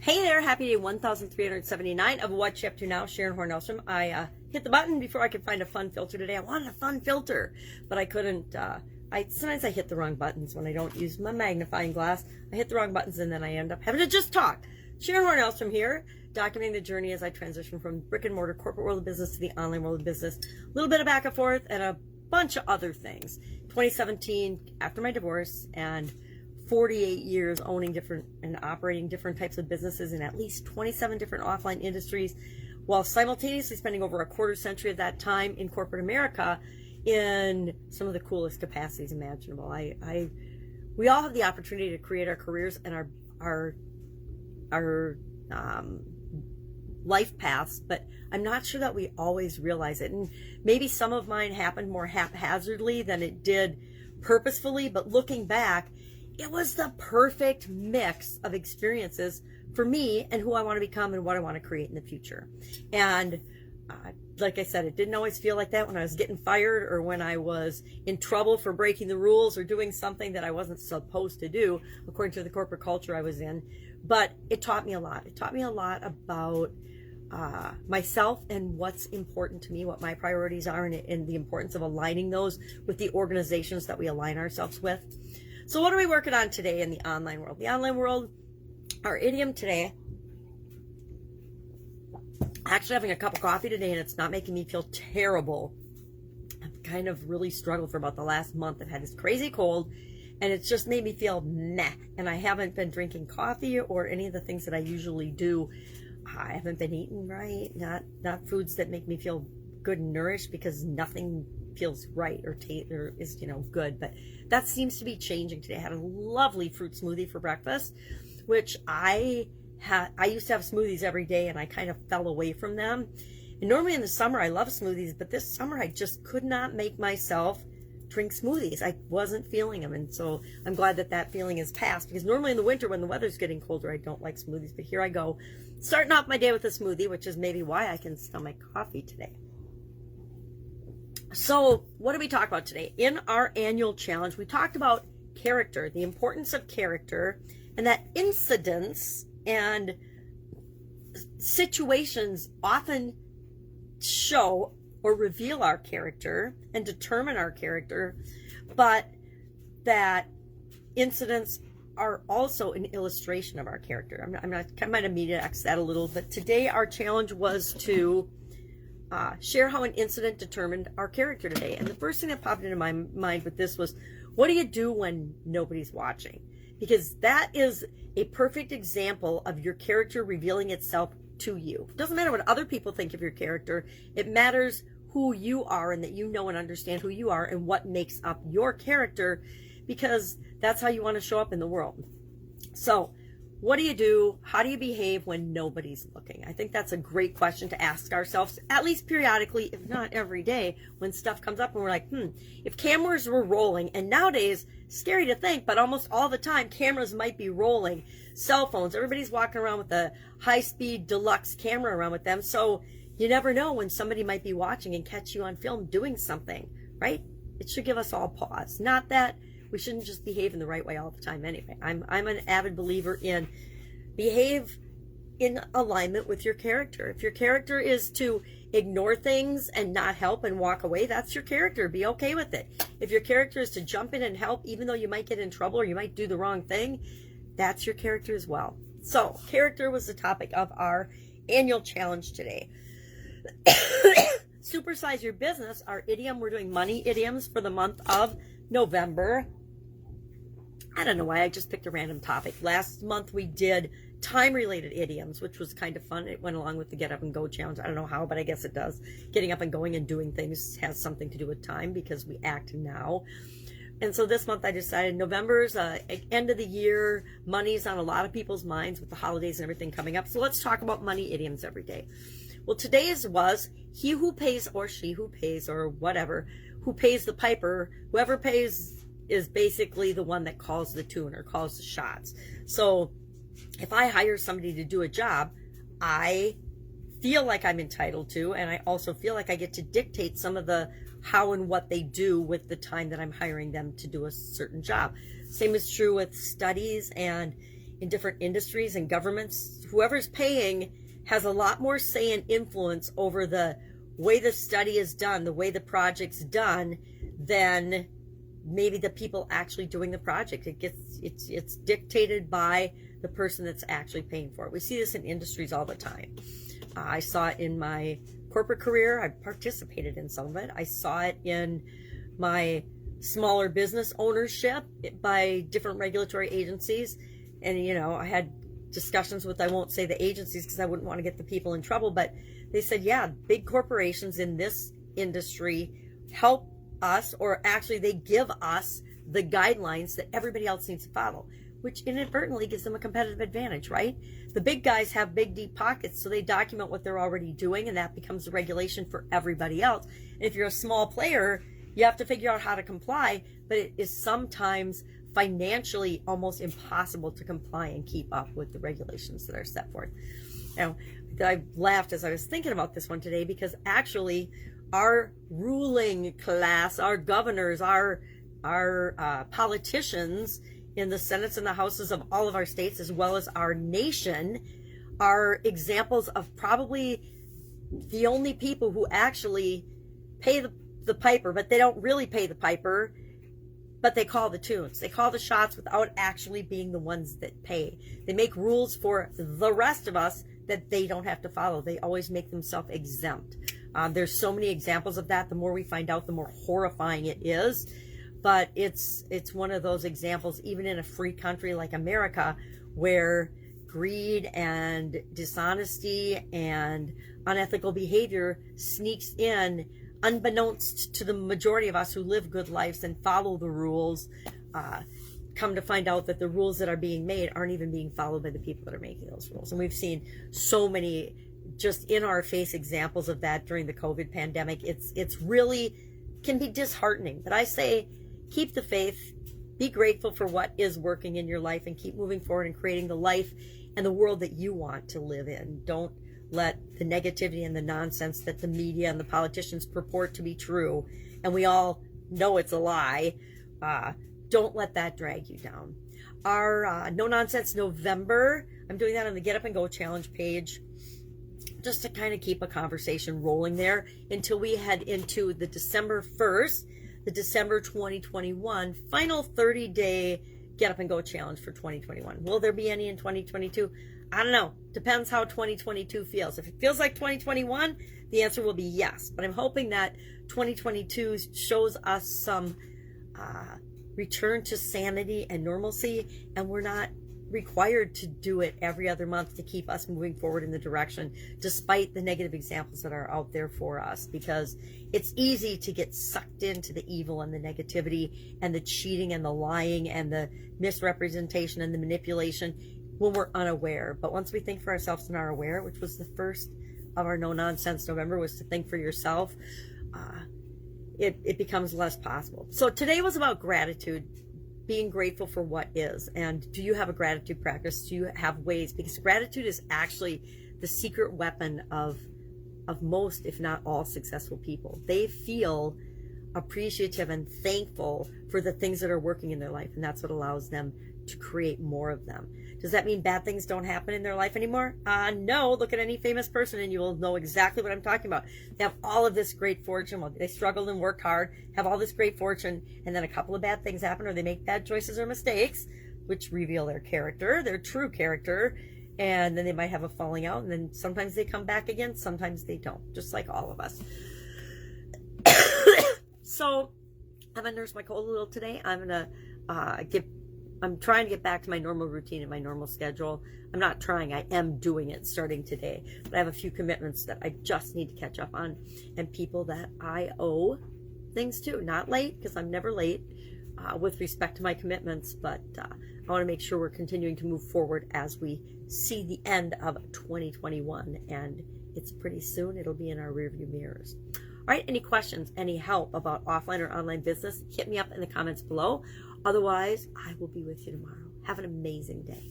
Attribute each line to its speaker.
Speaker 1: Hey there, happy day 1379 of What's You Up To Now, Sharon Horne-Ellstrom. I hit the button before I could find a fun filter today. I wanted a fun filter, but I couldn't. Sometimes I hit the wrong buttons when I don't use my magnifying glass. I hit the wrong buttons and then I end up having to just talk. Sharon Horne-Ellstrom here, documenting the journey as I transition from brick and mortar corporate world of business to the online world of business. A little bit of back and forth and a bunch of other things. 2017, after my divorce and 48 years owning different and operating different types of businesses in at least 27 different offline industries, while simultaneously spending over a quarter century of that time in corporate America in some of the coolest capacities imaginable. We all have the opportunity to create our careers and our life paths, but I'm not sure that we always realize it. And maybe some of mine happened more haphazardly than it did purposefully, but looking back, it was the perfect mix of experiences for me and who I want to become and what I want to create in the future. And like I said, it didn't always feel like that when I was getting fired or when I was in trouble for breaking the rules or doing something that I wasn't supposed to do according to the corporate culture I was in. But it taught me a lot. It taught me a lot about myself and what's important to me, what my priorities are, and the importance of aligning those with the organizations that we align ourselves with. So what are we working on today in the online world? The online world, our idiom today, actually having a cup of coffee today and it's not making me feel terrible. I've kind of really struggled for about the last month. I've had this crazy cold and it's just made me feel meh. And I haven't been drinking coffee or any of the things that I usually do. I haven't been eating right, not foods that make me feel good and nourished, because nothing feels right or is good, but that seems to be changing today. I had a lovely fruit smoothie for breakfast, which I used to have smoothies every day and I kind of fell away from them. And normally in the summer I love smoothies, but this summer I just could not make myself drink smoothies. I wasn't feeling them, and so I'm glad that feeling is past, because normally in the winter when the weather's getting colder I don't like smoothies, but here I go, starting off my day with a smoothie, which is maybe why I can stomach coffee today. So what did we talk about today? In our annual challenge, we talked about character, the importance of character, and that incidents and situations often show or reveal our character and determine our character, but that incidents are also an illustration of our character. I might have media X that a little, but today our challenge was to share how an incident determined our character today. And the first thing that popped into my mind with this was, what do you do when nobody's watching? Because that is a perfect example of your character revealing itself to you. It doesn't matter what other people think of your character. It matters who you are, and that you know and understand who you are and what makes up your character, because that's how you want to show up in the world. So what do you do? How do you behave when nobody's looking? I think that's a great question to ask ourselves, at least periodically, if not every day, when stuff comes up and we're like, if cameras were rolling, and nowadays, scary to think, but almost all the time, cameras might be rolling. Cell phones, everybody's walking around with a high-speed deluxe camera around with them, so you never know when somebody might be watching and catch you on film doing something, right? It should give us all pause. Not that we shouldn't just behave in the right way all the time anyway. I'm an avid believer in behave in alignment with your character. If your character is to ignore things and not help and walk away, that's your character. Be okay with it. If your character is to jump in and help, even though you might get in trouble or you might do the wrong thing, that's your character as well. So character was the topic of our annual challenge today. Supersize your business, our idiom. We're doing money idioms for the month of November. I don't know why I just picked a random topic. Last month we did time-related idioms, which was kind of fun. It went along with the Get Up and Go challenge. I don't know how, but I guess it does. Getting up and going and doing things has something to do with time, because we act now. And so this month I decided November's end of the year. Money's on a lot of people's minds with the holidays and everything coming up. So let's talk about money idioms every day. Well, today's was, he who pays or she who pays or whatever, who pays the piper, whoever pays is basically the one that calls the tune or calls the shots. So if I hire somebody to do a job, I feel like I'm entitled to, and I also feel like I get to dictate some of the how and what they do with the time that I'm hiring them to do a certain job. Same is true with studies and in different industries and governments, whoever's paying has a lot more say and influence over the way the study is done, the way the project's done, than maybe the people actually doing the project. It's dictated by the person that's actually paying for it. We see this in industries all the time. I saw it in my corporate career. I participated in some of it. I saw it in my smaller business ownership by different regulatory agencies. And, I had discussions with, I won't say the agencies because I wouldn't want to get the people in trouble, but they said, yeah, big corporations in this industry help us, or actually they give us the guidelines that everybody else needs to follow, which inadvertently gives them a competitive advantage, right? The big guys have big, deep pockets, so they document what they're already doing, and that becomes the regulation for everybody else. And if you're a small player, you have to figure out how to comply, but it is sometimes financially almost impossible to comply and keep up with the regulations that are set forth. Now, I laughed as I was thinking about this one today, because actually our ruling class, our governors, our politicians in the Senates and the Houses of all of our states, as well as our nation, are examples of probably the only people who actually pay the piper, but they don't really pay the piper, but they call the tunes. They call the shots without actually being the ones that pay. They make rules for the rest of us that they don't have to follow. They always make themselves exempt. There's so many examples of that. The more we find out, the more horrifying it is. But it's one of those examples, even in a free country like America, where greed and dishonesty and unethical behavior sneaks in unbeknownst to the majority of us who live good lives and follow the rules. Come to find out that the rules that are being made aren't even being followed by the people that are making those rules. And we've seen so many just in our face examples of that during the COVID pandemic. It's really can be disheartening, but I say keep the faith, be grateful for what is working in your life, and keep moving forward and creating the life and the world that you want to live in. Don't let the negativity and the nonsense that the media and the politicians purport to be true, and we all know it's a lie, don't let that drag you down. Our No Nonsense November, I'm doing that on the Get Up and Go Challenge page, just to kind of keep a conversation rolling there until we head into the December 1st, the December 2021 final 30-day Get Up and Go Challenge for 2021. Will there be any in 2022? I don't know. Depends how 2022 feels. If it feels like 2021, the answer will be yes. But I'm hoping that 2022 shows us some return to sanity and normalcy, and we're not required to do it every other month to keep us moving forward in the direction, despite the negative examples that are out there for us, because it's easy to get sucked into the evil and the negativity and the cheating and the lying and the misrepresentation and the manipulation when we're unaware. But once we think for ourselves and are aware, which was the first of our No Nonsense November, was to think for yourself, it becomes less possible. So today was about gratitude, being grateful for what is. And do you have a gratitude practice? Do you have ways? Because gratitude is actually the secret weapon of most, if not all, successful people. They feel appreciative and thankful for the things that are working in their life, and that's what allows them to create more of them. Does that mean bad things don't happen in their life anymore? No. Look at any famous person and you will know exactly what I'm talking about. They have all of this great fortune. Well, they struggled and worked hard, have all this great fortune, and then a couple of bad things happen, or they make bad choices or mistakes, which reveal their character, their true character, and then they might have a falling out, and then sometimes they come back again, sometimes they don't, just like all of us. So I'm going to nurse my cold a little today. I'm trying to get back to my normal routine and my normal schedule. I'm not trying, I am doing it starting today. But I have a few commitments that I just need to catch up on, and people that I owe things to. Not late, because I'm never late with respect to my commitments, but I want to make sure we're continuing to move forward as we see the end of 2021. And it's pretty soon. It'll be in our rearview mirrors. All right, any questions, any help about offline or online business, hit me up in the comments below. Otherwise, I will be with you tomorrow. Have an amazing day.